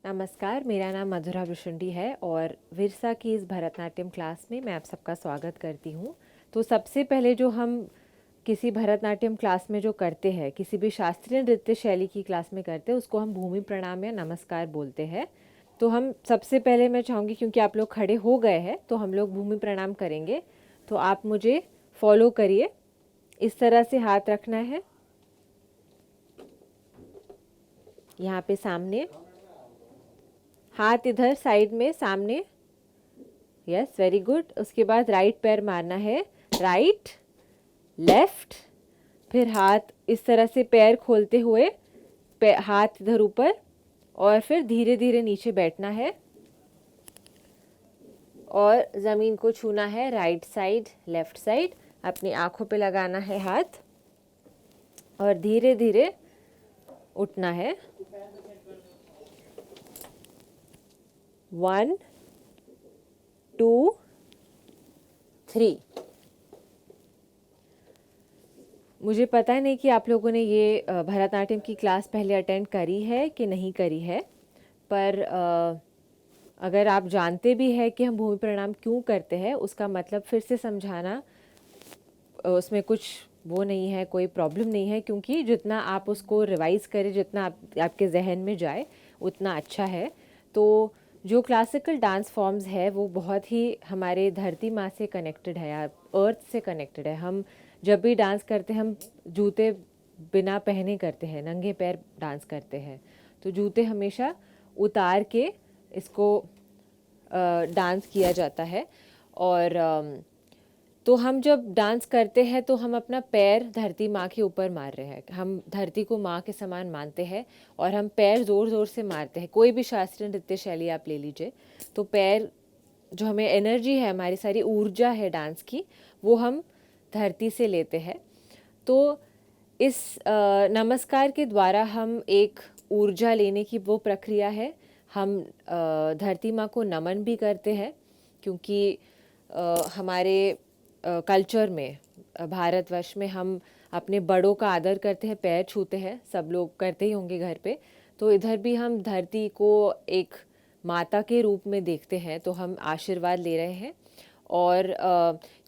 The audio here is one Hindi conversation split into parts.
नमस्कार, मेरा नाम मधुरा भुषुंडी है और विरसा की इस भरतनाट्यम क्लास में मैं आप सबका स्वागत करती हूँ। तो सबसे पहले जो हम किसी भरतनाट्यम क्लास में जो करते हैं, किसी भी शास्त्रीय नृत्य शैली की क्लास में करते हैं, उसको हम भूमि प्रणाम या नमस्कार बोलते हैं। तो हम सबसे पहले मैं चाहूँगी, क्योंकि आप लोग खड़े हो गए हैं, तो हम लोग भूमि प्रणाम करेंगे। तो आप मुझे फॉलो करिए। इस तरह से हाथ रखना है, यहाँ पे सामने, हाथ इधर साइड में सामने। Yes, very good. उसके बाद राइट पैर मारना है, राइट लेफ्ट, फिर हाथ इस तरह से पैर खोलते हुए हाथ इधर ऊपर, और फिर धीरे धीरे नीचे बैठना है और ज़मीन को छूना है, राइट साइड लेफ्ट साइड। अपनी आँखों पे लगाना है हाथ और धीरे धीरे उठना है। 1 2 3। मुझे पता नहीं कि आप लोगों ने ये भरतनाट्यम की क्लास पहले अटेंड करी है कि नहीं करी है, पर अगर आप जानते भी हैं कि हम भूमि प्रणाम क्यों करते हैं, उसका मतलब फिर से समझाना उसमें कुछ वो नहीं है, कोई प्रॉब्लम नहीं है, क्योंकि जितना आप उसको रिवाइज करें, जितना आपके जहन में जाए, उतना अच्छा है। तो जो क्लासिकल डांस फॉर्म्स है वो बहुत ही हमारे धरती माँ से कनेक्टेड है या अर्थ से कनेक्टेड है। हम जब भी डांस करते हैं, हम जूते बिना पहने करते हैं, नंगे पैर डांस करते हैं। तो जूते हमेशा उतार के इसको डांस किया जाता है। और तो हम जब डांस करते हैं तो हम अपना पैर धरती माँ के ऊपर मार रहे हैं, हम धरती को माँ के समान मानते हैं और हम पैर ज़ोर ज़ोर से मारते हैं। कोई भी शास्त्रीय नृत्य शैली आप ले लीजिए, तो पैर जो हमें एनर्जी है, हमारी सारी ऊर्जा है डांस की, वो हम धरती से लेते हैं। तो इस नमस्कार के द्वारा हम एक ऊर्जा लेने की वो प्रक्रिया है। हम धरती माँ को नमन भी करते हैं, क्योंकि हमारे कल्चर में, भारतवर्ष में, हम अपने बड़ों का आदर करते हैं, पैर छूते हैं, सब लोग करते ही होंगे घर पे। तो इधर भी हम धरती को एक माता के रूप में देखते हैं, तो हम आशीर्वाद ले रहे हैं। और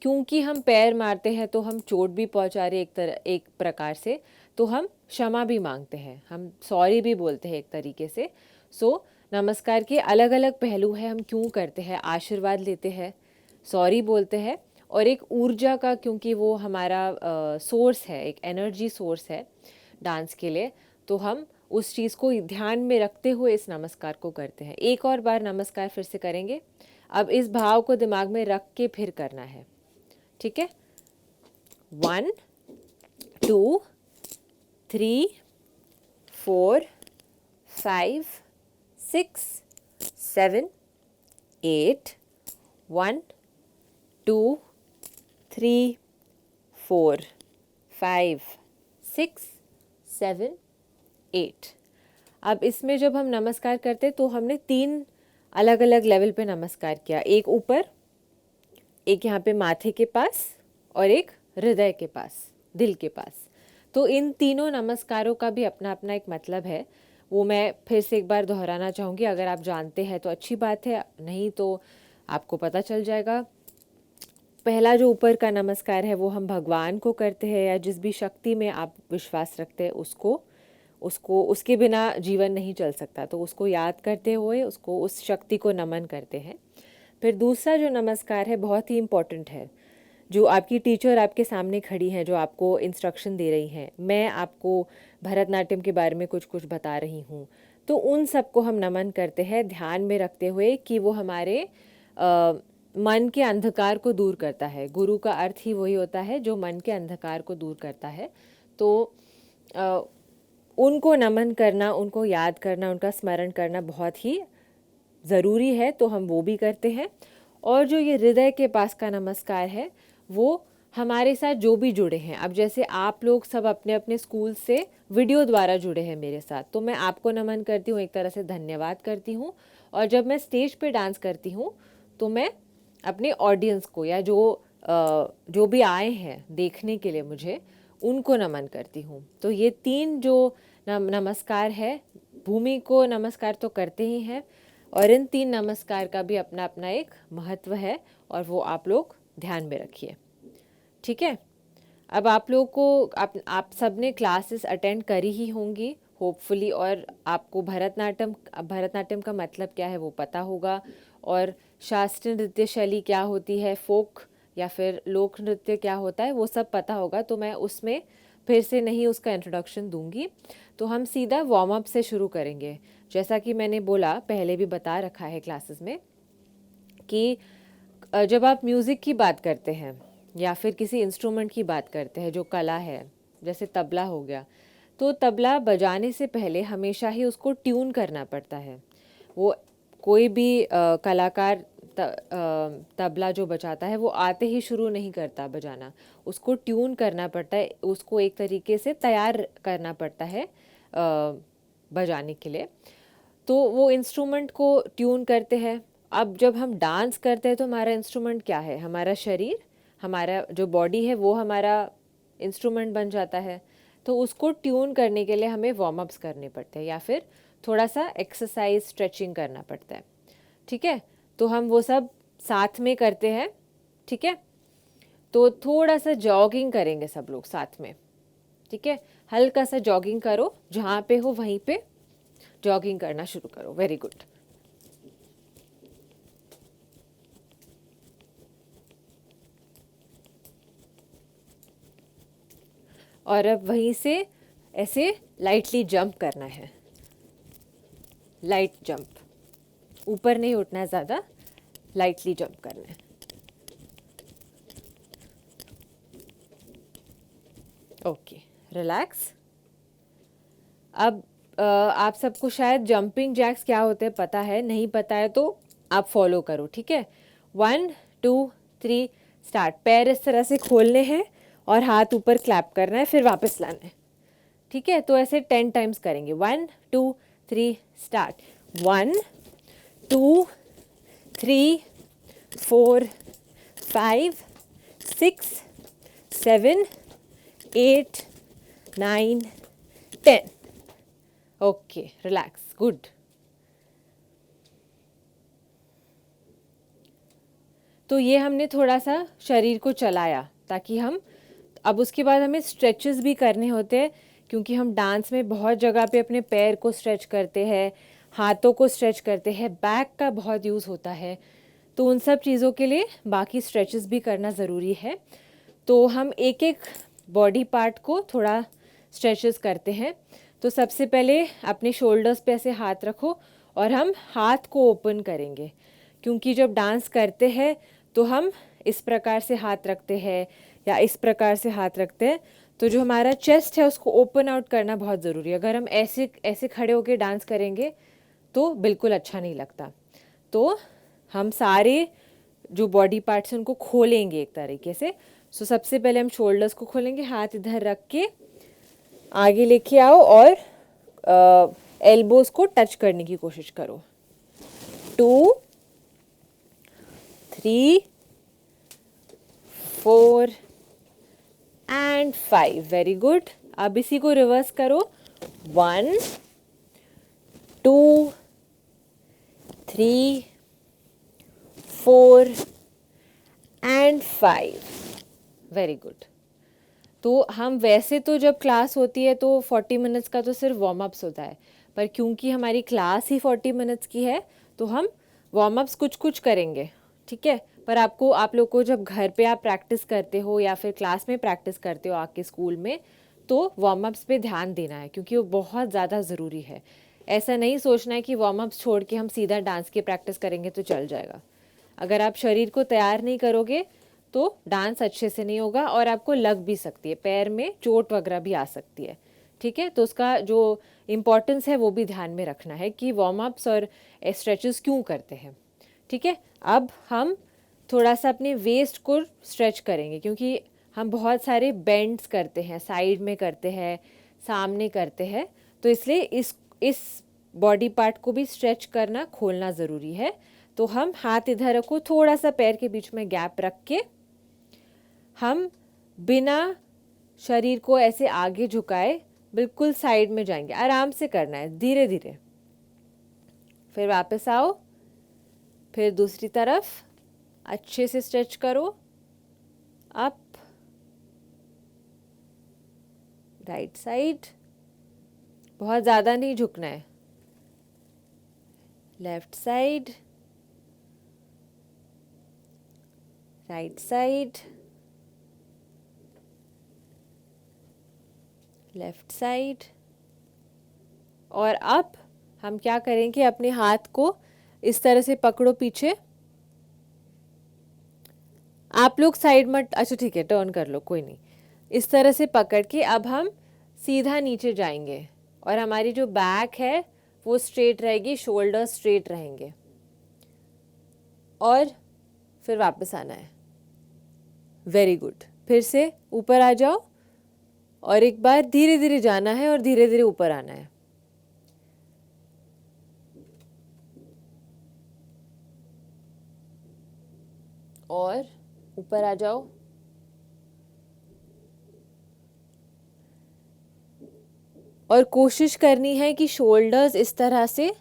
क्योंकि हम पैर मारते हैं तो हम चोट भी पहुंचा रहे एक प्रकार से, तो हम क्षमा भी मांगते हैं, हम सॉरी भी बोलते हैं एक तरीके से। सो नमस्कार के अलग अलग पहलू है, हम क्यों करते हैं, आशीर्वाद लेते हैं, सॉरी बोलते हैं, और एक ऊर्जा का, क्योंकि वो हमारा सोर्स है, एक एनर्जी सोर्स है डांस के लिए, तो हम उस चीज़ को ध्यान में रखते हुए इस नमस्कार को करते हैं। एक और बार नमस्कार फिर से करेंगे। अब इस भाव को दिमाग में रख के फिर करना है, ठीक है। 1 2 3 4 5 6 7 8 1 2 3 4 5 6 7 8। अब इसमें जब हम नमस्कार करते तो हमने 3 अलग अलग लेवल पे नमस्कार किया, एक ऊपर, एक यहाँ पे माथे के पास, और एक हृदय के पास, दिल के पास। तो इन तीनों नमस्कारों का भी अपना अपना एक मतलब है, वो मैं फिर से एक बार दोहराना चाहूँगी। अगर आप जानते हैं तो अच्छी बात है, नहीं तो आपको पता चल जाएगा। पहला जो ऊपर का नमस्कार है वो हम भगवान को करते हैं, या जिस भी शक्ति में आप विश्वास रखते हैं उसको, उसके बिना जीवन नहीं चल सकता, तो उसको याद करते हुए उसको, उस शक्ति को नमन करते हैं। फिर दूसरा जो नमस्कार है बहुत ही इम्पोर्टेंट है, जो आपकी टीचर आपके सामने खड़ी हैं, जो आपको इंस्ट्रक्शन दे रही हैं, मैं आपको भरतनाट्यम के बारे में कुछ कुछ बता रही हूँ, तो उन सबको हम नमन करते हैं, ध्यान में रखते हुए कि वो हमारे मन के अंधकार को दूर करता है। गुरु का अर्थ ही वही होता है जो मन के अंधकार को दूर करता है। तो उनको नमन करना, उनको याद करना, उनका स्मरण करना बहुत ही ज़रूरी है, तो हम वो भी करते हैं। और जो ये हृदय के पास का नमस्कार है, वो हमारे साथ जो भी जुड़े हैं, अब जैसे आप लोग सब अपने अपने स्कूल से वीडियो द्वारा जुड़े हैं मेरे साथ, तो मैं आपको नमन करती हूँ, एक तरह से धन्यवाद करती हूँ। और जब मैं स्टेज पे डांस करती हूँ तो मैं अपने ऑडियंस को, या जो भी आए हैं देखने के लिए मुझे, उनको नमन करती हूँ। तो ये 3 जो नमस्कार है, भूमि को नमस्कार तो करते ही हैं, और इन 3 नमस्कार का भी अपना अपना एक महत्व है, और वो आप लोग ध्यान में रखिए। ठीक है, अब आप लोगों को आप सब ने क्लासेस अटेंड करी ही होंगी होपफुली, और आपको भरतनाट्यम का मतलब क्या है वो पता होगा, और शास्त्रीय नृत्य शैली क्या होती है, फोक या फिर लोक नृत्य क्या होता है, वो सब पता होगा। तो मैं उसमें फिर से नहीं उसका इंट्रोडक्शन दूंगी। तो हम सीधा वार्म अप से शुरू करेंगे। जैसा कि मैंने बोला, पहले भी बता रखा है क्लासेस में, कि जब आप म्यूज़िक की बात करते हैं या फिर किसी इंस्ट्रूमेंट की बात करते हैं जो कला है, जैसे तबला हो गया, तो तबला बजाने से पहले हमेशा ही उसको ट्यून करना पड़ता है। वो कोई भी कलाकार तबला जो बजाता है वो आते ही शुरू नहीं करता बजाना, उसको ट्यून करना पड़ता है, उसको एक तरीके से तैयार करना पड़ता है बजाने के लिए। तो वो इंस्ट्रूमेंट को ट्यून करते हैं। अब जब हम डांस करते हैं तो हमारा इंस्ट्रूमेंट क्या है, हमारा शरीर, हमारा जो बॉडी है वो हमारा इंस्ट्रूमेंट बन जाता है। तो उसको ट्यून करने के लिए हमें वार्म अप्स करने पड़ते हैं या फिर थोड़ा सा एक्सरसाइज स्ट्रेचिंग करना पड़ता है। ठीक है, तो हम वो सब साथ में करते हैं। ठीक है, तो थोड़ा सा जॉगिंग करेंगे सब लोग साथ में। ठीक है, हल्का सा जॉगिंग करो, जहाँ पे हो वहीं पे जॉगिंग करना शुरू करो। Very good. और अब वहीं से ऐसे लाइटली जंप करना है, लाइट जंप, ऊपर नहीं उठना है ज़्यादा, लाइटली जंप करना है। Okay, relax. अब आप सबको शायद जंपिंग जैक्स क्या होते हैं पता है, नहीं पता है तो आप फॉलो करो। ठीक है, 1 2 3 स्टार्ट। पैर इस तरह से खोलने हैं और हाथ ऊपर क्लैप करना है, फिर वापस लाना है। ठीक है, तो ऐसे 10 टाइम्स करेंगे। 1 2 3 स्टार्ट। 1 2 3 4 5 6 7 8 9 10। Okay, relax, good. तो ये हमने थोड़ा सा शरीर को चलाया, ताकि हम अब उसके बाद हमें स्ट्रेचेस भी करने होते हैं, क्योंकि हम डांस में बहुत जगह पे अपने पैर को स्ट्रेच करते हैं, हाथों को स्ट्रेच करते हैं, बैक का बहुत यूज़ होता है। तो उन सब चीज़ों के लिए बाकी स्ट्रेचेस भी करना ज़रूरी है। तो हम एक एक बॉडी पार्ट को थोड़ा स्ट्रेचेस करते हैं। तो सबसे पहले अपने शोल्डर्स पे ऐसे हाथ रखो और हम हाथ को ओपन करेंगे, क्योंकि जब डांस करते हैं तो हम इस प्रकार से हाथ रखते हैं या इस प्रकार से हाथ रखते हैं, तो जो हमारा चेस्ट है उसको ओपन आउट करना बहुत ज़रूरी है। अगर हम ऐसे ऐसे खड़े होकर डांस करेंगे तो बिल्कुल अच्छा नहीं लगता। तो हम सारे जो बॉडी पार्ट्स हैं उनको खोलेंगे एक तरीके से। सो सबसे पहले हम शोल्डर्स को खोलेंगे, हाथ इधर रख के आगे लेके आओ और एल्बोज को टच करने की कोशिश करो। 2 3 4 एंड 5। Very good. अब इसी को रिवर्स करो। 1 2 3 4 एंड 5। Very good. तो हम वैसे तो जब क्लास होती है तो 40 मिनट्स का तो सिर्फ वार्म अप्स होता है, पर क्योंकि हमारी क्लास ही 40 मिनट्स की है तो हम वार्म अप्स कुछ कुछ करेंगे। ठीक है, पर आप लोग को जब घर पे आप प्रैक्टिस करते हो या फिर क्लास में प्रैक्टिस करते हो आके स्कूल में, तो वार्म अप्स पे ध्यान देना है, क्योंकि वो बहुत ज़्यादा ज़रूरी है। ऐसा नहीं सोचना है कि वार्म अप्स छोड़ के हम सीधा डांस की प्रैक्टिस करेंगे तो चल जाएगा। अगर आप शरीर को तैयार नहीं करोगे तो डांस अच्छे से नहीं होगा और आपको लग भी सकती है, पैर में चोट वगैरह भी आ सकती है। ठीक है, तो उसका जो इम्पोर्टेंस है वो भी ध्यान में रखना है कि वार्म अप्स और स्ट्रेचेस क्यों करते हैं। ठीक है, अब हम थोड़ा सा अपने वेस्ट को स्ट्रेच करेंगे, क्योंकि हम बहुत सारे बेंड्स करते हैं, साइड में करते हैं, सामने करते हैं, तो इसलिए इस बॉडी पार्ट को भी स्ट्रेच करना, खोलना ज़रूरी है। तो हम हाथ इधर रखो, थोड़ा सा पैर के बीच में गैप रख के हम बिना शरीर को ऐसे आगे झुकाए बिल्कुल साइड में जाएंगे, आराम से करना है, धीरे धीरे। फिर वापस आओ, फिर दूसरी तरफ अच्छे से स्ट्रेच करो, अप, राइट साइड, बहुत ज़्यादा नहीं झुकना है, left side, right side, left side. और अब हम क्या करेंगे, अपने हाथ को इस तरह से पकड़ो पीछे। आप लोग साइड मत, अच्छा ठीक है, टर्न कर लो, कोई नहीं। इस तरह से पकड़ के अब हम सीधा नीचे जाएंगे और हमारी जो बैक है वो स्ट्रेट रहेगी, शोल्डर स्ट्रेट रहेंगे। और फिर वापस आना है, वेरी गुड। फिर से ऊपर आ जाओ और एक बार धीरे धीरे जाना है और धीरे धीरे ऊपर आना है। और ऊपर आ जाओ, और कोशिश करनी है कि शोल्डर्स इस तरह से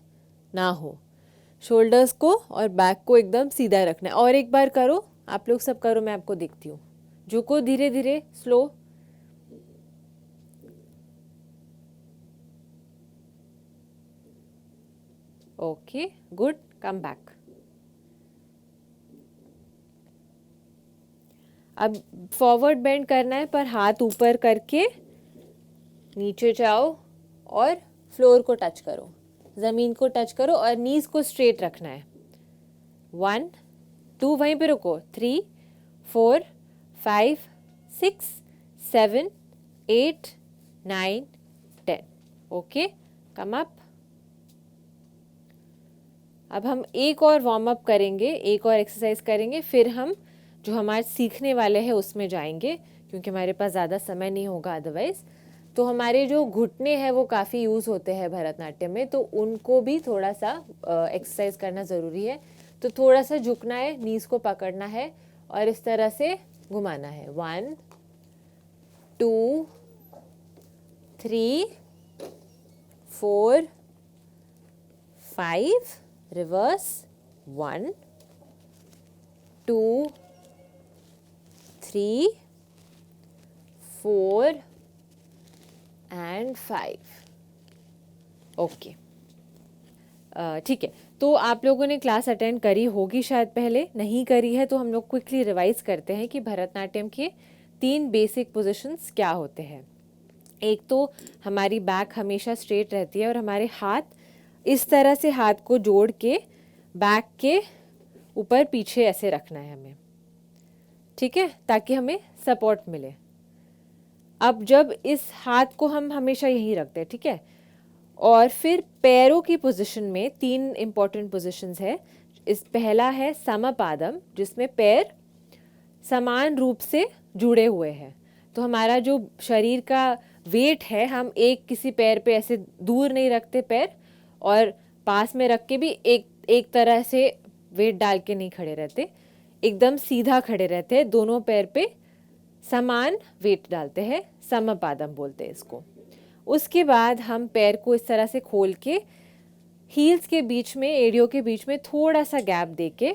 ना हो, शोल्डर्स को और बैक को एकदम सीधा रखना है। और एक बार करो, आप लोग सब करो, मैं आपको देखती हूँ। झुको धीरे धीरे, slow, okay good, come back. अब फॉरवर्ड बेंड करना है, पर हाथ ऊपर करके नीचे जाओ और फ्लोर को टच करो, ज़मीन को टच करो और नीज को स्ट्रेट रखना है। 1 2, वहीं पे रुको, 3 4 5 6 7 8 9 10, ओके, कम अप। अब हम एक और वार्म अप करेंगे, एक और एक्सरसाइज करेंगे, फिर हम जो हमारे सीखने वाले हैं उसमें जाएंगे, क्योंकि हमारे पास ज़्यादा समय नहीं होगा अदरवाइज़। तो हमारे जो घुटने हैं वो काफ़ी यूज़ होते हैं भरतनाट्यम में, तो उनको भी थोड़ा सा एक्सरसाइज करना ज़रूरी है। तो थोड़ा सा झुकना है, नीज को पकड़ना है और इस तरह से घुमाना है। 1 2 3 4 5, रिवर्स, 1 2 3 4 एंड 5, ओके। ठीक है, तो आप लोगों ने क्लास अटेंड करी होगी शायद, पहले नहीं करी है तो हम लोग क्विकली रिवाइज करते हैं कि भरतनाट्यम के 3 बेसिक पोजीशंस क्या होते हैं। एक तो हमारी बैक हमेशा स्ट्रेट रहती है और हमारे हाथ इस तरह से हाथ को जोड़ के बैक के ऊपर पीछे ऐसे रखना है हमें, ठीक है, ताकि हमें सपोर्ट मिले। अब जब इस हाथ को हम हमेशा यहीं रखते हैं, ठीक है, और फिर पैरों की पोजीशन में 3 इम्पॉर्टेंट पोजीशंस है। इस पहला है समपादम, जिसमें पैर समान रूप से जुड़े हुए हैं। तो हमारा जो शरीर का वेट है, हम एक किसी पैर पे ऐसे दूर नहीं रखते पैर, और पास में रख के भी एक तरह से वेट डाल के नहीं खड़े रहते, एकदम सीधा खड़े रहते हैं, दोनों पैर पे समान वेट डालते हैं, समपादम बोलते हैं इसको। उसके बाद हम पैर को इस तरह से खोल के हील्स के बीच में, एड़ियों के बीच में थोड़ा सा गैप दे के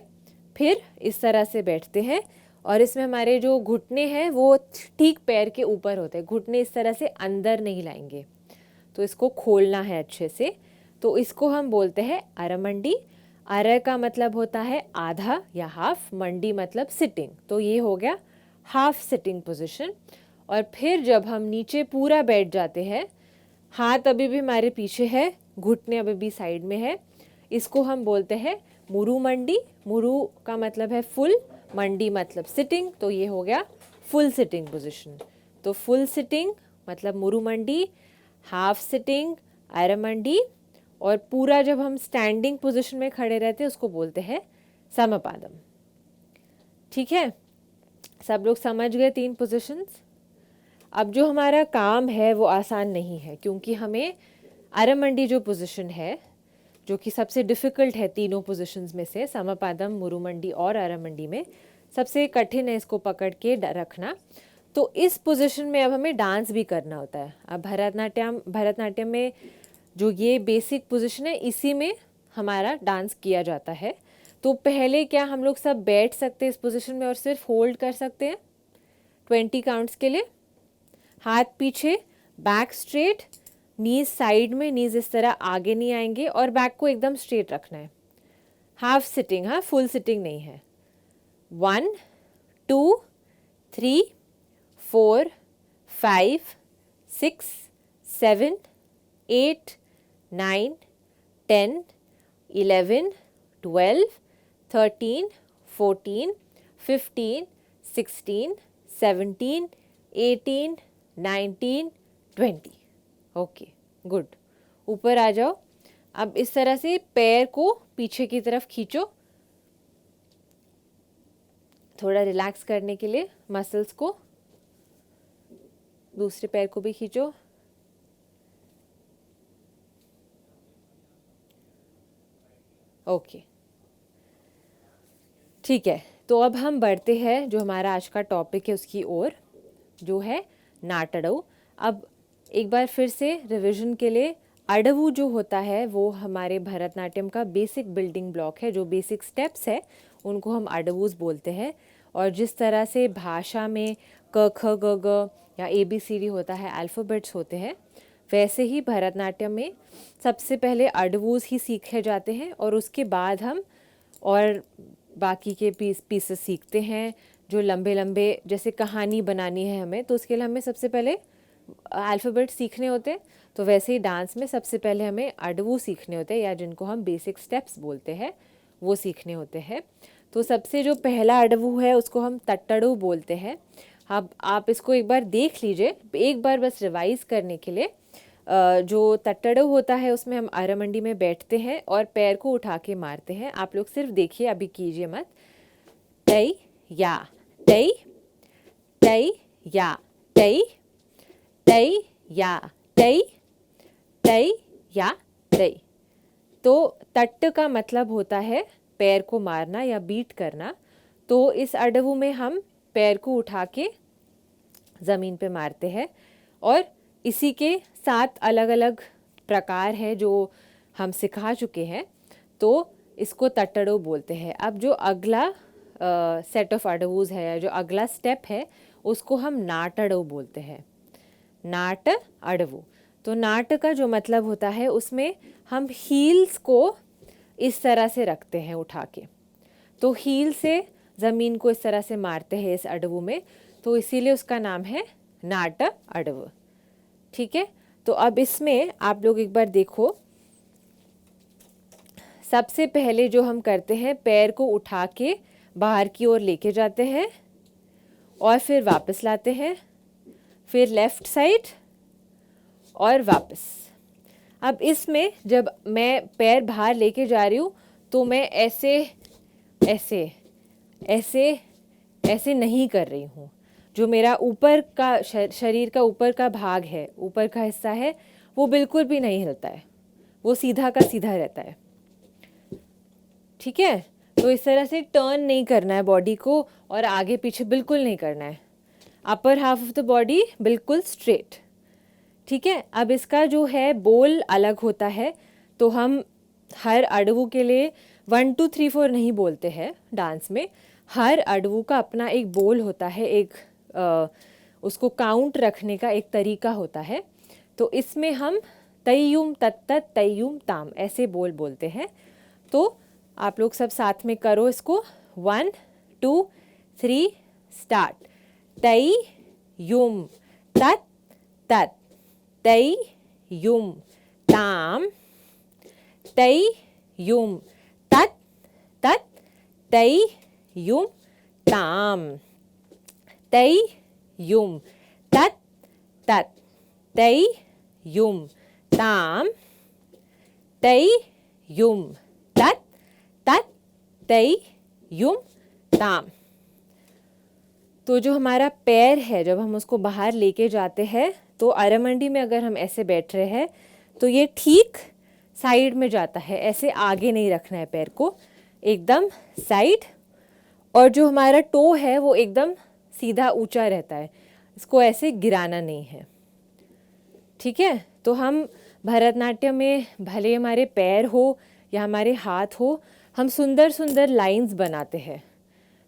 फिर इस तरह से बैठते हैं, और इसमें हमारे जो घुटने हैं वो ठीक पैर के ऊपर होते हैं, घुटने इस तरह से अंदर नहीं लाएंगे, तो इसको खोलना है अच्छे से। तो इसको हम बोलते हैं अरमंडी। अर का मतलब होता है आधा या हाफ, मंडी मतलब सिटिंग, तो ये हो गया हाफ सिटिंग पोजीशन। और फिर जब हम नीचे पूरा बैठ जाते हैं, हाथ अभी भी हमारे पीछे है, घुटने अभी भी साइड में है, इसको हम बोलते हैं मुरु मंडी। मुरु का मतलब है फुल, मंडी मतलब सिटिंग, तो ये हो गया फुल सिटिंग पोजीशन। तो फुल सिटिंग मतलब मुरु मंडी, हाफ सिटिंग अरमंडी, और पूरा जब हम स्टैंडिंग पोजीशन में खड़े रहते हैं उसको बोलते हैं समपादम। ठीक है, सब लोग समझ गए 3 पोजीशंस। अब जो हमारा काम है वो आसान नहीं है, क्योंकि हमें अरमंडी जो पोजीशन है, जो कि सबसे डिफ़िकल्ट है तीनों पोजीशंस में से, समपादम, मुरुमंडी और अरमंडी में सबसे कठिन है इसको पकड़ के रखना। तो इस पोजीशन में अब हमें डांस भी करना होता है। अब भरतनाट्यम में जो ये बेसिक पोजीशन है, इसी में हमारा डांस किया जाता है। तो पहले क्या हम लोग सब बैठ सकते हैं इस पोजीशन में और सिर्फ होल्ड कर सकते हैं 20 काउंट्स के लिए। हाथ पीछे, बैक स्ट्रेट, नीज साइड में, नीज इस तरह आगे नहीं आएंगे और बैक को एकदम स्ट्रेट रखना है। हाफ सिटिंग, हाँ, फुल सिटिंग नहीं है। 1 2 3 4 5 6 7 8 9 10 11 12 13 14 15 16 17 18 19 20। Okay, good. ऊपर आ जाओ। अब इस तरह से पैर को पीछे की तरफ खींचो, थोड़ा रिलैक्स करने के लिए मसल्स को। दूसरे पैर को भी खींचो। ओके, ठीक है। तो अब हम बढ़ते हैं जो हमारा आज का टॉपिक है उसकी ओर, जो है नाटड़ऊ। अब एक बार फिर से रिवीजन के लिए, अडवू जो होता है वो हमारे भरतनाट्यम का बेसिक बिल्डिंग ब्लॉक है। जो बेसिक स्टेप्स है उनको हम अडवूज बोलते हैं। और जिस तरह से भाषा में क ख ग ग या ABCD होता है, अल्फ़ाबेट्स होते हैं, वैसे ही भरतनाट्यम में सबसे पहले अडवूज ही सीखे जाते हैं और उसके बाद हम और बाकी के पीसेस सीखते हैं। जो लंबे लंबे जैसे कहानी बनानी है हमें, तो उसके लिए हमें सबसे पहले अल्फ़ाबेट सीखने होते हैं। तो वैसे ही डांस में सबसे पहले हमें अडवू सीखने होते हैं, या जिनको हम बेसिक स्टेप्स बोलते हैं, वो सीखने होते हैं। तो सबसे जो पहला अडवू है उसको हम तट्टड़ू बोलते हैं। अब आप इसको एक बार देख लीजिए, एक बार बस रिवाइज करने के लिए। जो तट्टड़ू होता है उसमें हम अरमंडी में बैठते हैं और पैर को उठा के मारते हैं। आप लोग सिर्फ देखिए, अभी कीजिए मत। तई या तई, तई या तई, तई या तई, तई या तई। तो तट्ट का मतलब होता है पैर को मारना या बीट करना। तो इस अडवू में हम पैर को उठा के ज़मीन पे मारते हैं। और इसी के 7 अलग अलग प्रकार है जो हम सिखा चुके हैं, तो इसको तट्टड़ू बोलते हैं। अब जो अगला सेट ऑफ अडवूज है, जो अगला स्टेप है, उसको हम नाटड़ू बोलते हैं। नाट अडवू। तो नाट का जो मतलब होता है, उसमें हम हील्स को इस तरह से रखते हैं उठा के। तो हील से ज़मीन को इस तरह से मारते हैं इस अडवू में, तो इसीलिए उसका नाम है नाट अडवू। ठीक है। तो अब इसमें आप लोग एक बार देखो, सबसे पहले जो हम करते हैं, पैर को उठा के बाहर की ओर लेके जाते हैं और फिर वापस लाते हैं, फिर लेफ़्ट साइड और वापस। अब इसमें जब मैं पैर बाहर लेके जा रही हूँ तो मैं ऐसे ऐसे ऐसे ऐसे नहीं कर रही हूँ। जो मेरा ऊपर का शरीर का ऊपर का भाग है, ऊपर का हिस्सा है, वो बिल्कुल भी नहीं हिलता है, वो सीधा का सीधा रहता है। ठीक है। तो इस तरह से टर्न नहीं करना है बॉडी को और आगे पीछे बिल्कुल नहीं करना है। Upper half of the body बिल्कुल स्ट्रेट। ठीक है। अब इसका जो है बोल अलग होता है। तो हम हर अडवू के लिए 1 2 3 4 नहीं बोलते हैं डांस में। हर अडवू का अपना एक बोल होता है, एक उसको काउंट रखने का एक तरीका होता है। तो इसमें हम तय्युम तत्तत तय्युम ताम ऐसे बोल बोलते हैं। तो आप लोग सब साथ में करो इसको। 1 2 3 स्टार्ट। तय्युम तत तत, तय्युम ताम, तय्युम तत तत, तय्युम ताम, तय्युम तत तत, तय्युम ताम, तय्युम तत तत, तय्युम ताम। तो जो हमारा पैर है, जब हम उसको बाहर लेके जाते हैं, तो अरमंडी में अगर हम ऐसे बैठ रहे हैं तो ये ठीक साइड में जाता है, ऐसे आगे नहीं रखना है पैर को, एकदम साइड। और जो हमारा टो है वो एकदम सीधा ऊंचा रहता है। इसको ऐसे गिराना नहीं है, ठीक है। तो हम भरतनाट्यम में भले हमारे पैर हो या हमारे हाथ हो, हम सुंदर सुंदर लाइंस बनाते हैं।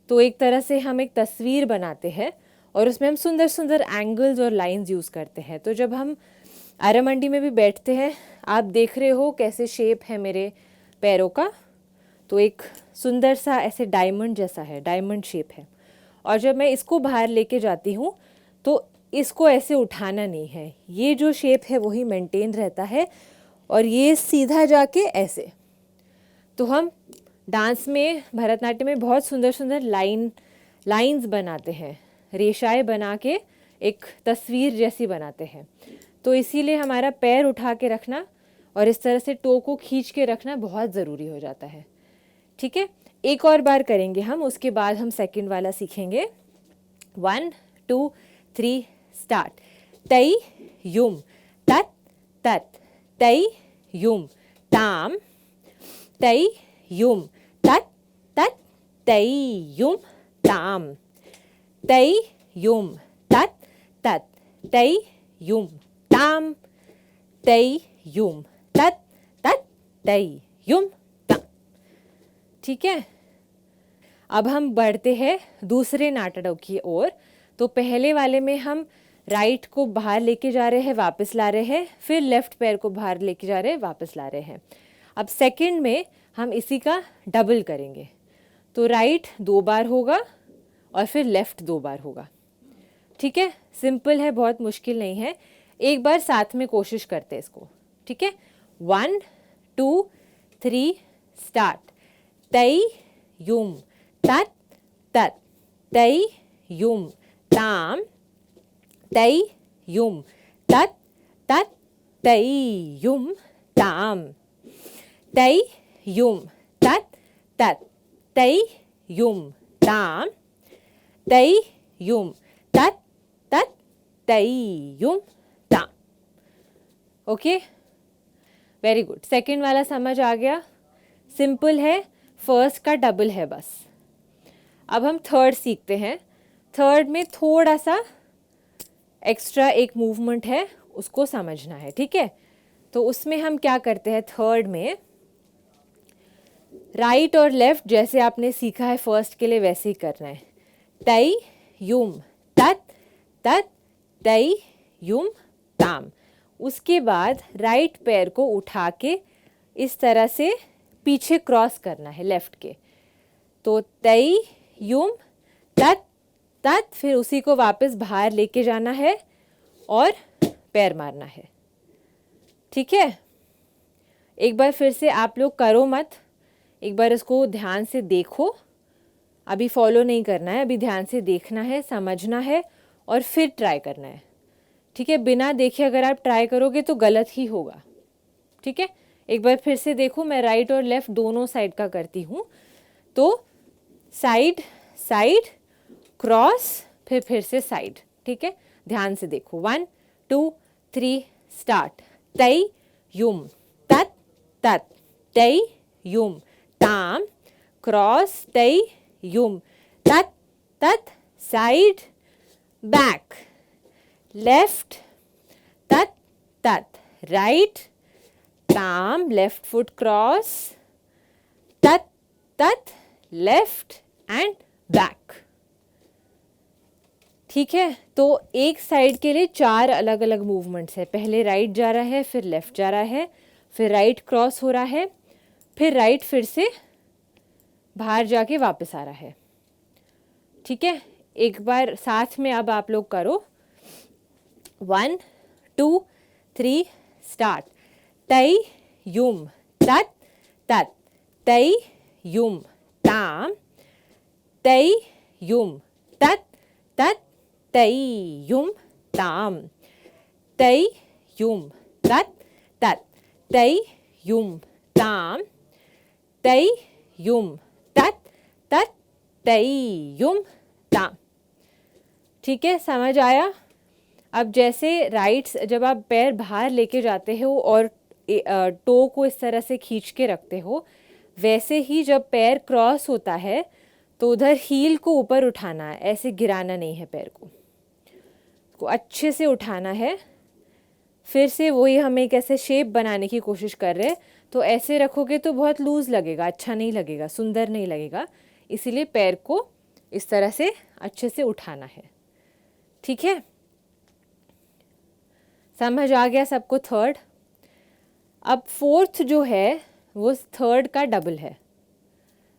तो एक तरह से हम एक तस्वीर बनाते हैं और उसमें हम सुंदर सुंदर एंगल्स और लाइंस यूज़ करते हैं। तो जब हम अरामंडी में भी बैठते हैं, आप देख रहे हो कैसे शेप है मेरे पैरों का, तो एक सुंदर सा ऐसे डायमंड जैसा है, डायमंड शेप है। और जब मैं इसको बाहर लेके जाती हूँ तो इसको ऐसे उठाना नहीं है, ये जो शेप है वही मेंटेन रहता है और ये सीधा जाके ऐसे। तो हम डांस में, भरतनाट्यम में बहुत सुंदर सुंदर लाइंस बनाते हैं, रेशाएं बना के एक तस्वीर जैसी बनाते हैं। तो इसीलिए हमारा पैर उठा के रखना और इस तरह से टो को खींच के रखना बहुत ज़रूरी हो जाता है, ठीक है। एक और बार करेंगे हम, उसके बाद हम सेकंड वाला सीखेंगे। 1 2 3 स्टार्ट। तै युम तत् तत्, तै युम ताम, तै युम तत् तत्, तै युम ताम, तै युम तत् तत्, तै युम ताम, तै युम तत् तत्, तै युम ताम, ठीक है। अब हम बढ़ते हैं दूसरे नाटक की ओर। तो पहले वाले में हम राइट को बाहर लेके जा रहे हैं, वापस ला रहे हैं, फिर लेफ्ट पैर को बाहर लेके जा रहे हैं, वापस ला रहे हैं। अब सेकंड में हम इसी का डबल करेंगे। तो राइट 2 बार होगा और फिर लेफ्ट 2 बार होगा, ठीक है। सिंपल है, बहुत मुश्किल नहीं है। एक बार साथ में कोशिश करते हैं इसको, ठीक है। 1 2 3 स्टार्ट। तै युम तत् तत्, तै युम ताम, तै युम तत् तत्, तै युम ताम, तै युम तत् तत्, तै युम ताम, तै युम तत् तत्, तै युम ताम। Okay, very good. सेकंड वाला समझ आ गया, सिंपल है, फर्स्ट का डबल है बस। अब हम थर्ड सीखते हैं। थर्ड में थोड़ा सा एक्स्ट्रा एक मूवमेंट है, उसको समझना है, ठीक है। तो उसमें हम क्या करते हैं, थर्ड में राइट और लेफ्ट जैसे आपने सीखा है फर्स्ट के लिए वैसे ही करना है। तै युम तत् तत्, तै युम ताम। उसके बाद राइट पैर को उठा के इस तरह से पीछे क्रॉस करना है लेफ्ट के। तो तै युम तत् तत्, फिर उसी को वापस बाहर लेके जाना है और पैर मारना है, ठीक है। एक बार फिर से आप लोग करो मत, एक बार इसको ध्यान से देखो। अभी फॉलो नहीं करना है, अभी ध्यान से देखना है, समझना है और फिर ट्राई करना है, ठीक है। बिना देखे अगर आप ट्राई करोगे तो गलत ही होगा, ठीक है। एक बार फिर से देखो, मैं राइट और लेफ्ट दोनों साइड का करती हूँ। तो साइड साइड क्रॉस, फिर से साइड, ठीक है। ध्यान से देखो। 1 2 3 स्टार्ट। तै युम तत् तत्, तै युम ताम, क्रॉस, तै युम तत् तत्, साइड बैक, लेफ्ट तत् तत्, राइट ताम, लेफ्ट फुट क्रॉस, तत् तत्, लेफ्ट एंड बैक, ठीक है। तो एक साइड के लिए 4 अलग अलग मूवमेंट्स है। पहले राइट जा रहा है, फिर लेफ्ट जा रहा है, फिर राइट क्रॉस हो रहा है, फिर राइट फिर से बाहर जाके वापस आ रहा है, ठीक है। एक बार साथ में अब आप लोग करो। 1 2 3 स्टार्ट। तै युम तत् तत्, तै युम ताम, तै युम तत् तत्, तै युम ताम, तै युम तत् तत्, तै युम ताम, तै युम तत् तत्, तै युम ताम, ठीक है। समझ आया। अब जैसे राइट, जब आप पैर बाहर लेके जाते हो और टो को इस तरह से खींच के रखते हो, वैसे ही जब पैर क्रॉस होता है तो उधर हील को ऊपर उठाना है, ऐसे गिराना नहीं है पैर को, को अच्छे से उठाना है। फिर से वही हम एक ऐसे शेप बनाने की कोशिश कर रहे हैं, तो ऐसे रखोगे तो बहुत लूज़ लगेगा, अच्छा नहीं लगेगा, सुंदर नहीं लगेगा। इसीलिए पैर को इस तरह से अच्छे से उठाना है। ठीक है, समझ आ गया सबको थर्ड। अब फोर्थ जो है वो थर्ड का डबल है।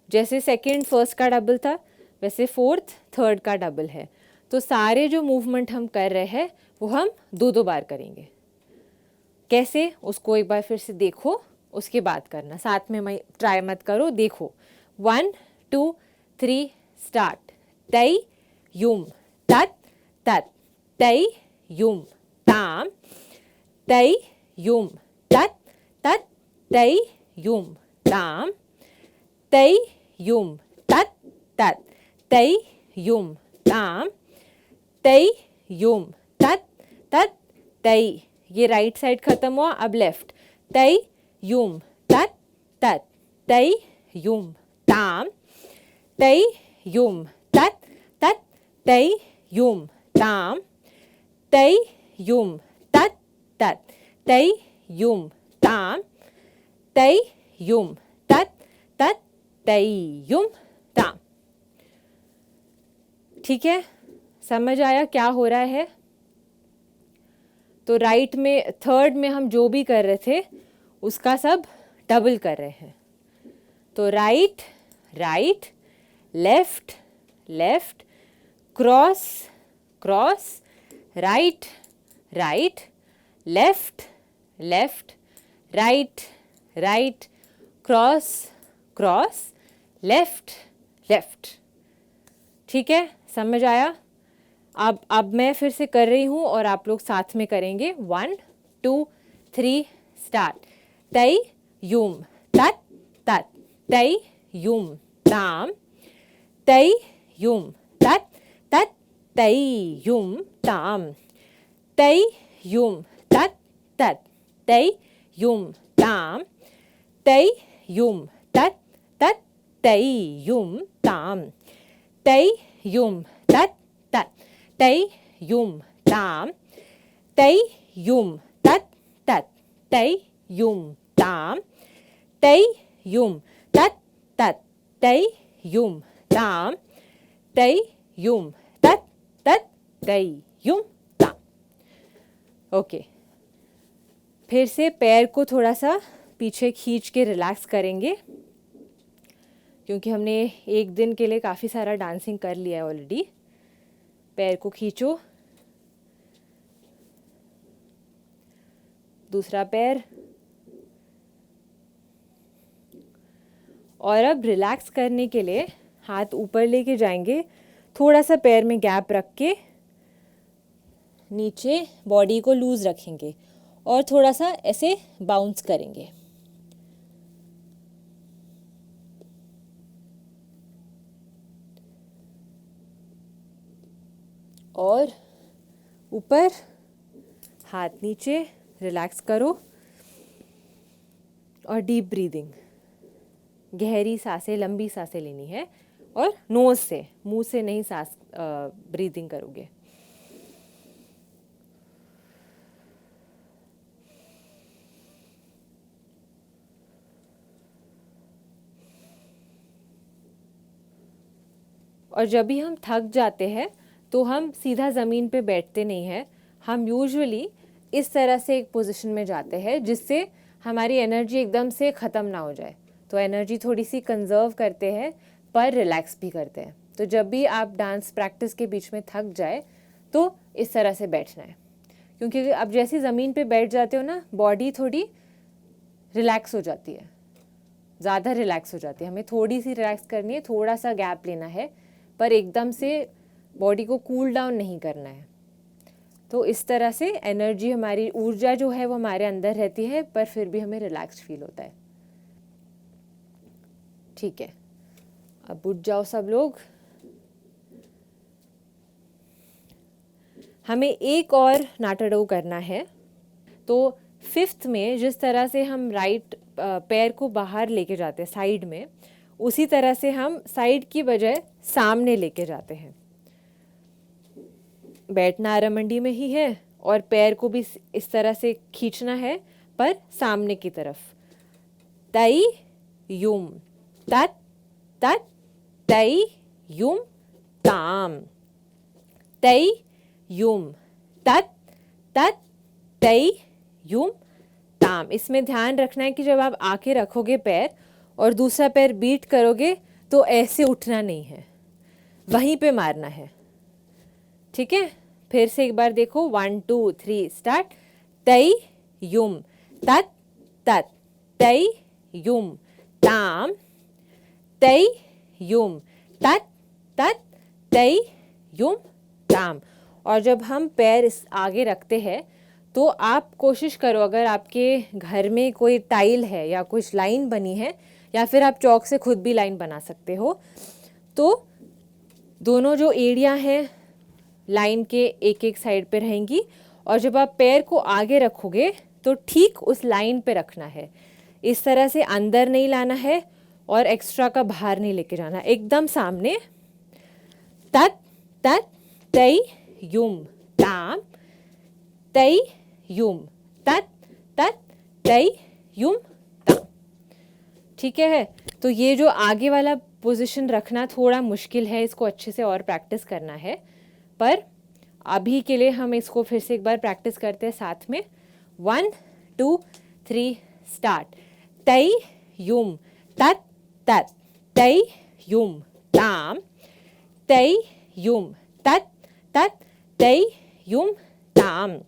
जैसे सेकंड फर्स्ट का डबल था, वैसे फोर्थ थर्ड का डबल है। तो सारे जो मूवमेंट हम कर रहे हैं वो हम 2-2 बार करेंगे। कैसे, उसको एक बार फिर से देखो, उसके बाद करना। साथ में मैं ट्राई मत करो, देखो। 1 2 3 स्टार्ट। तै युम तत् तत्, तै युम ताम, तै युम तत् तत्, तै युम ताम, तै युम तत् तत्, तै युम ताम, तै युम तत् तत्, तै। ये राइट साइड खत्म हुआ, अब लेफ्ट। तै युम तत् तत्, तै युम ताम, तै युम तत् तत्, तै युम ताम, तै युम तत् तत्, तै युम ताम, तै युम तत् तत्, तै युम ताम। ठीक है, समझ आया क्या हो रहा है? तो राइट में थर्ड में हम जो भी कर रहे थे उसका सब डबल कर रहे हैं। तो right right, left left, cross cross, right right, left left, right right, cross cross, left left. ठीक है, समझ आया? अब मैं फिर से कर रही हूँ और आप लोग साथ में करेंगे। 1 2 3 स्टार्ट। तै युम तत् तत्, तै युम ताम, तै युम तत् तत्, तै युम ताम, तै युम तत् तत्, तै युम ताम, तै युम तत् तत्, तै युम ताम, तै युम तत् तत्, तै युम ताम, तै युम तत् तत्, तै युम ताम, तै युम तत् तत्, तै युम ताम, तै युम तत् तत्, तै युम ताम। ओके, फिर से पैर को थोड़ा सा पीछे खींच के रिलैक्स करेंगे, क्योंकि हमने एक दिन के लिए काफ़ी सारा डांसिंग कर लिया है ऑलरेडी। पैर को खींचो, दूसरा पैर, और अब रिलैक्स करने के लिए हाथ ऊपर लेके जाएंगे, थोड़ा सा पैर में गैप रख के नीचे बॉडी को लूज रखेंगे और थोड़ा सा ऐसे बाउंस करेंगे। और ऊपर, हाथ नीचे, रिलैक्स करो और डीप ब्रीदिंग, गहरी सांसें, लंबी सांसें लेनी है और नोज से, मुंह से नहीं सांस ब्रीदिंग करोगे। और जब भी हम थक जाते हैं तो हम सीधा ज़मीन पे बैठते नहीं हैं, हम यूजुअली इस तरह से एक पोजीशन में जाते हैं जिससे हमारी एनर्जी एकदम से ख़त्म ना हो जाए। तो एनर्जी थोड़ी सी कंजर्व करते हैं पर रिलैक्स भी करते हैं। तो जब भी आप डांस प्रैक्टिस के बीच में थक जाए तो इस तरह से बैठना है, क्योंकि अब जैसे ज़मीन पे बैठ जाते हो ना, बॉडी थोड़ी रिलैक्स हो जाती है, ज़्यादा रिलैक्स हो जाती है। हमें थोड़ी सी रिलैक्स करनी है, थोड़ा सा गैप लेना है, पर एकदम से बॉडी को कूल डाउन नहीं करना है। तो इस तरह से एनर्जी, हमारी ऊर्जा जो है वो हमारे अंदर रहती है, पर फिर भी हमें रिलैक्स फील होता है। ठीक है, अब उठ जाओ सब लोग। हमें एक और नाटाडो करना है। तो फिफ्थ में जिस तरह से हम राइट पैर को बाहर लेके जाते हैं साइड में, उसी तरह से हम साइड की बजाय सामने लेके जाते हैं। बैठना आरामंडी में ही है और पैर को भी इस तरह से खींचना है पर सामने की तरफ। तई युम तत तत तई युम ताम, तई युम तत तत तई युम ताम। इसमें ध्यान रखना है कि जब आप आके रखोगे पैर और दूसरा पैर बीट करोगे तो ऐसे उठना नहीं है, वहीं पे मारना है। ठीक है, फिर से एक बार देखो, 1 2 3 स्टार्ट। तई युम तत तत तई युम ताम, तई युम तत तत तई युम ताम। और जब हम पैर इस आगे रखते हैं तो आप कोशिश करो, अगर आपके घर में कोई टाइल है या कुछ लाइन बनी है या फिर आप चौक से खुद भी लाइन बना सकते हो, तो दोनों जो एड़ियाँ हैं लाइन के एक एक साइड पे रहेंगी और जब आप पैर को आगे रखोगे तो ठीक उस लाइन पे रखना है। इस तरह से अंदर नहीं लाना है और एक्स्ट्रा का बाहर नहीं लेके जाना, एकदम सामने। तत तत तई युम ताम, तई युम तत तत तई युम ताम। ठीक है, तो ये जो आगे वाला पोजीशन रखना थोड़ा मुश्किल है, इसको अच्छे से और प्रैक्टिस करना है, पर अभी के लिए हम इसको फिर से एक बार प्रैक्टिस करते हैं साथ में। 1 2 3 स्टार्ट। तई युम तत तत तई युम ताम, तई युम तत तत तई युम ताम,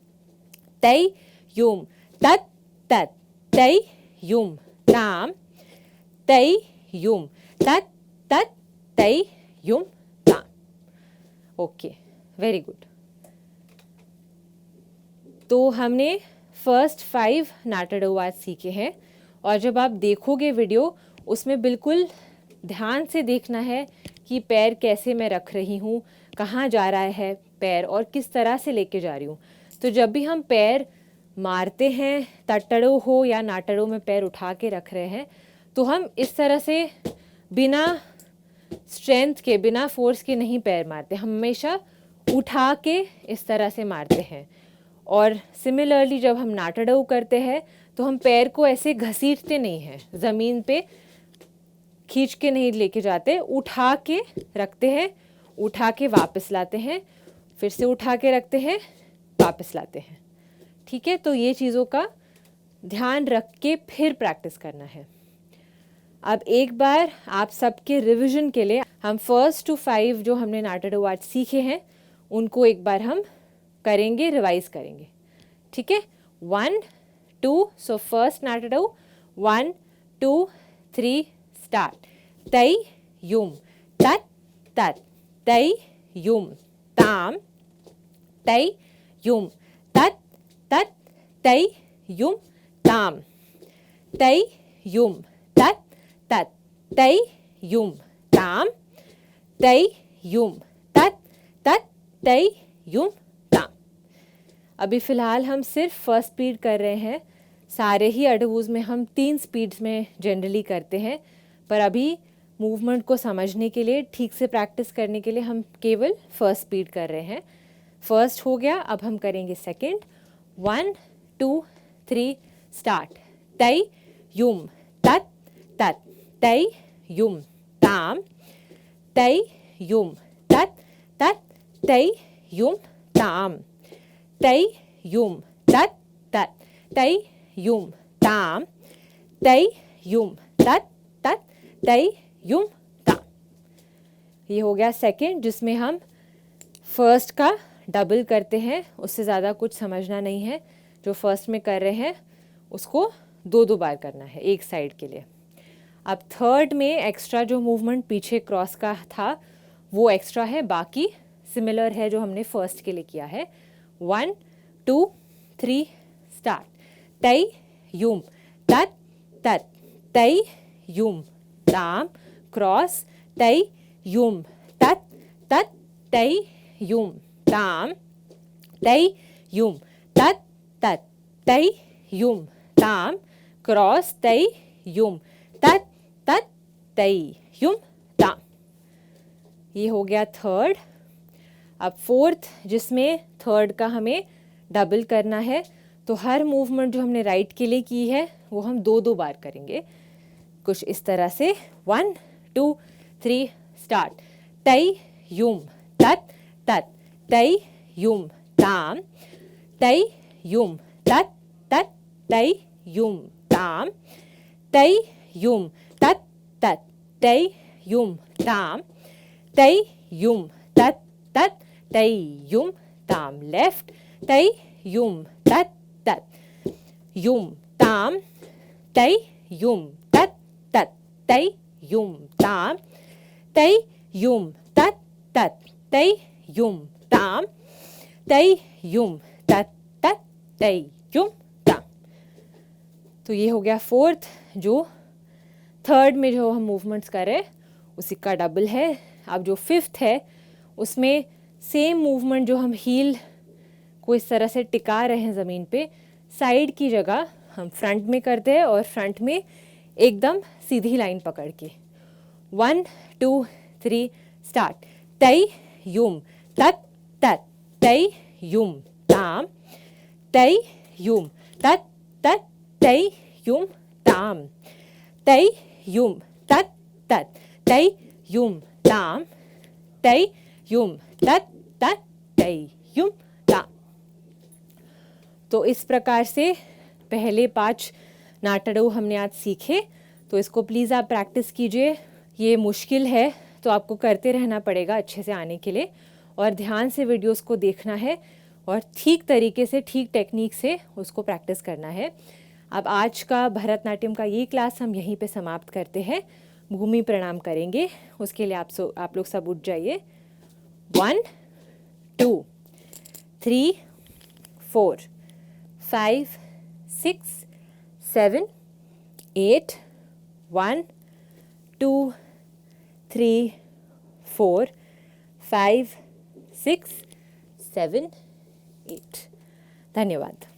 तई युम तत तत तई युम ताम, तई युम तत तत तई युम ताम। Okay, very good. तो हमने फर्स्ट 5 नाटड़ू आज सीखे हैं और जब आप देखोगे वीडियो उसमें बिल्कुल ध्यान से देखना है कि पैर कैसे मैं रख रही हूँ, कहाँ जा रहा है पैर और किस तरह से लेके जा रही हूँ। तो जब भी हम पैर मारते हैं, तट्टड़ो हो या नाटड़ो में पैर उठा के रख रहे हैं, तो हम इस तरह से बिना स्ट्रेंथ के, बिना फोर्स के नहीं पैर मारते, हमेशा उठा के इस तरह से मारते हैं। और सिमिलरली जब हम नाटड़ो करते हैं तो हम पैर को ऐसे घसीटते नहीं हैं, ज़मीन पे खींच के नहीं लेके जाते, उठा के रखते हैं, उठा के वापस लाते हैं, फिर से उठा के रखते हैं, वापस लाते हैं। ठीक है, तो ये चीज़ों का ध्यान रख के फिर प्रैक्टिस करना है। अब एक बार आप सबके रिवीजन के लिए हम 1 to 5 जो हमने नाटड़ो आज सीखे हैं उनको एक बार हम करेंगे, रिवाइज करेंगे। ठीक है, 1 2, सो फर्स्ट नाटड़ो 1 2 3 स्टार्ट। तई युम तत तत तई युम ताम, तई युम तत तत तई युम ताम, तई युम तत तत तई युम ताम, तई युम तत तत तई युम ताम। अभी फ़िलहाल हम सिर्फ फर्स्ट स्पीड कर रहे हैं, सारे ही अडवूज़ में हम 3 स्पीड्स में जनरली करते हैं, पर अभी मूवमेंट को समझने के लिए, ठीक से प्रैक्टिस करने के लिए हम केवल फर्स्ट स्पीड कर रहे हैं। फर्स्ट हो गया, अब हम करेंगे सेकंड। 1 2 3 स्टार्ट। तई युम तत तत तई युम ताम, तई युम तत तत तई युम ताम, तई युम तत तत तई युम ताम, तई युम तत तत तई युम ताम। ये हो गया सेकंड, जिसमें हम फर्स्ट का डबल करते हैं, उससे ज़्यादा कुछ समझना नहीं है। जो फर्स्ट में कर रहे हैं उसको 2 बार करना है एक साइड के लिए। अब थर्ड में एक्स्ट्रा जो मूवमेंट पीछे क्रॉस का था वो एक्स्ट्रा है, बाकी सिमिलर है जो हमने फर्स्ट के लिए किया है। 1 2 3 स्टार्ट। तई युम तत तत तई युम ताम, क्रॉस, तई युम तत तत तई युम ताम, तई युम तत तत तई युम ताम, क्रॉस, तई युम तत तत तई युम ताम। ये हो गया थर्ड। अब फोर्थ जिसमें थर्ड का हमें डबल करना है, तो हर मूवमेंट जो हमने राइट के लिए की है वो हम 2-2 बार करेंगे, कुछ इस तरह से। 1 2 3 स्टार्ट। तै युम तत् तत्, तै युम ताम, तै युम तत् तत्, तै युम ताम, तै युम तत् तत्, तै युम ताम, तै युम तत् तत्, तै युम ताम। लेफ्ट। तै युम तत् तत्, युम ताम, तै युम तत् तत्, तै युम ताम, तै युम तत् तत्, तै युम ताम, तै युम तत् तत्, तै युम ताम। तो ये हो गया फोर्थ। जो थर्ड में जो हम मूवमेंट्स कर रहे उसी का डबल है। अब जो फिफ्थ है उसमें सेम मूवमेंट जो हम हील को इस तरह से टिका रहे हैं ज़मीन पे, साइड की जगह हम फ्रंट में करते हैं और फ्रंट में एकदम सीधी लाइन पकड़ के। 1 2 3 स्टार्ट। तै युम तत् तत्, तै युम ताम, तै युम तत् तत्, तै युम ताम, तै युम तत् तत्, तै युम ताम, तै युम तत् तत्, तै युम ताम। तो इस प्रकार से पहले 5 नाटड़ू हमने आज सीखे। तो इसको प्लीज़ आप प्रैक्टिस कीजिए। ये मुश्किल है तो आपको करते रहना पड़ेगा अच्छे से आने के लिए, और ध्यान से वीडियोस को देखना है और ठीक तरीके से, ठीक टेक्निक से उसको प्रैक्टिस करना है। अब आज का भरतनाट्यम का ये क्लास हम यहीं पे समाप्त करते हैं। भूमि प्रणाम करेंगे, उसके लिए आप लोग सब उठ जाइए। 1 2 3 4 5 6 7 8 1 2 3 4 5 6 7 8। धन्यवाद।